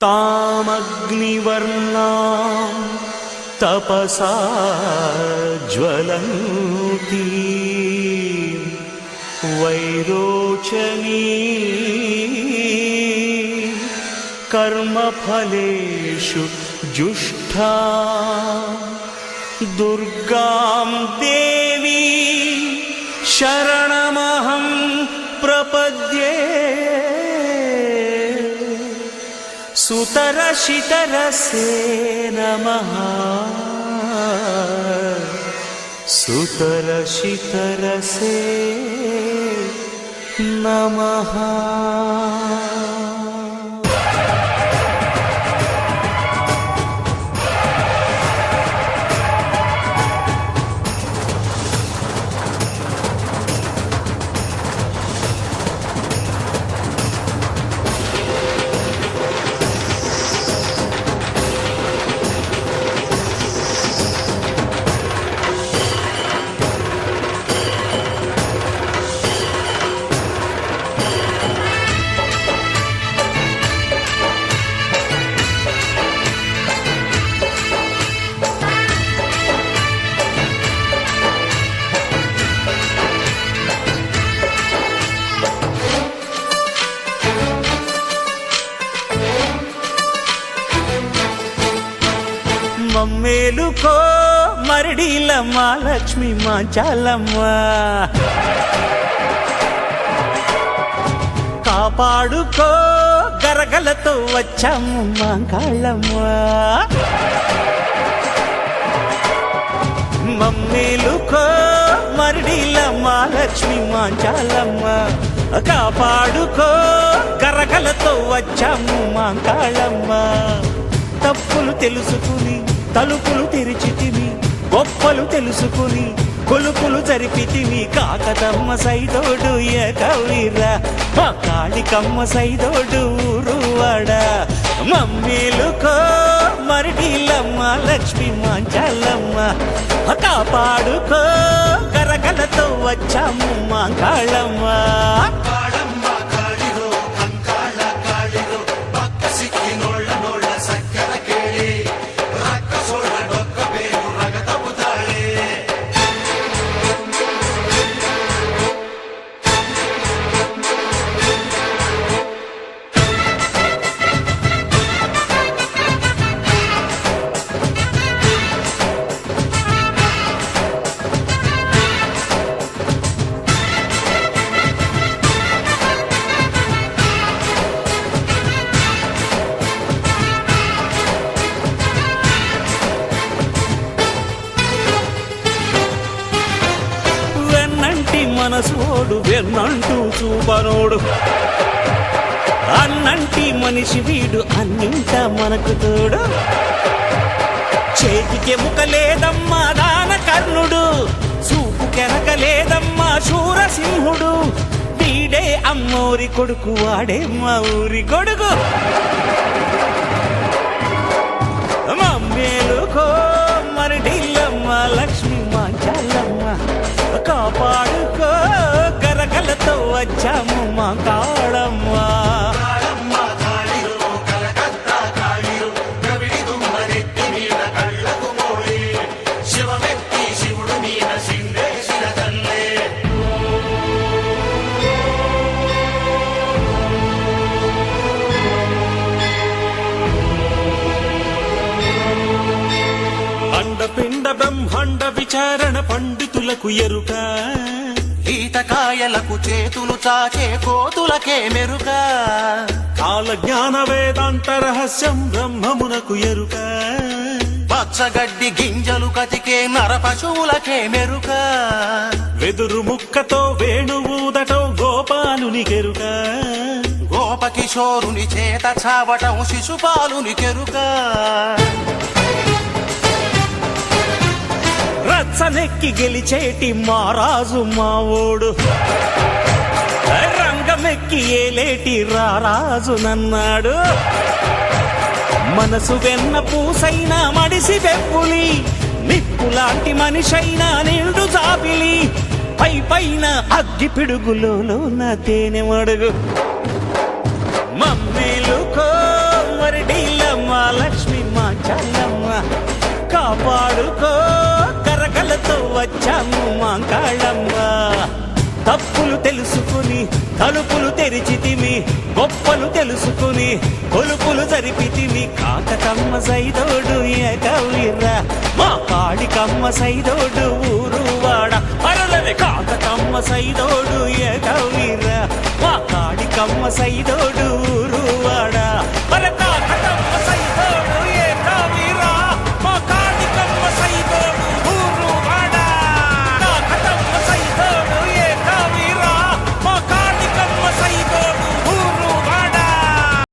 तामग्निवर्णां तपसा ज्वलन्ती वैरोचनी कर्मफलेषु जुष्टा दुर्गां देवी शरणमहं प्रपद्ये। सुतरशितरसे नमः, सुतरशितरसे नमः। మమ్మేలుకో మరడిలమ్మ లక్ష్మీ మాంచాలమ్మ, కాపాడుకో గరగలతో వచ్చాము మాంకాళమ్మ. మమ్మేలుకో మరడిలమ్మ లక్ష్మీ మాంచాలమ్మ, కాపాడుకో గరగలతో వచ్చాము మాంకాళమ్మ. తప్పులు తెలుసుకుని తలుపులు తెరిచితివి, గొప్పలు తెలుసుకుని కొలుపులు జరిపితివి. కాకతమ్మ సైదోడు ఏకవీరా, మా కాళికమ్మ సైదోడు ఊరువాడ. మమ్మేలుకో మరడిలమ్మ లక్ష్మీ మాంచాలమ్మ, కాపాడుకో గరగలతో వచ్చాము మాంకాళమ్మ. మనసోడు వెన్నంటూ చూపనోడు, అన్నంటి మనిషి వీడు అన్నింట మనకు తోడు. చేతికెముక లేదమ్మా దాన కర్ణుడు, చూపు కెనకలేదమ్మా శూరసింహుడు. వీడే అమ్మోరి కొడుకు, వాడే మా ఊరి కొడుకు. మమ్మేలుకో మరడిల్లమ్మ లక్ష్మీ మాంచాలమ్మ, కాపాడుకో గరగలతో వచ్చాము మాంకాళమ్మ. అండపిండ బ్రహ్మాండ విచారణ పండితులకు ఎరుక, ఈతకాయలకు చేతులు చాచే కోతులకే మెరుక. కాల జ్ఞాన వేదాంత రహస్యం బ్రహ్మమునకు ఎరుక, పచ్చగడ్డి గింజలు కతికే నర పశువులకే మెరుక. వెదురు ముక్కతో వేణువూదటం గోపాలునికెరుక, గోపకిశోరుని చేత చావటం శిశుపాలునికెరుక. రచ్చనెక్కి గెలిచేటి మారాజు మావోడు, రంగమెక్కి ఏలేటి రారాజు నన్నాడు. మనసు వెన్న పూసైనా మడిసి పెప్పులి, నిప్పులాంటి మనిషైనా నిండు జాబిలి. పై పైన అగ్గి పిడుగులో నా తేనె మడుగు. మమ్మేలుకో మరడి తెలుసుకుని తలుపులు తెరిచితిమి గొప్పలు తెలుసుకుని కొలుపులు జరిపితిమి కాకతమ్మ సైదోడు ఏకవీర్రా మా కాళికమ్మ సైదోడు ఊరు వాడ అరలే కాకతమ్మ సైదోడు ఏకవీర్రా మా కాళికమ్మ సైదోడు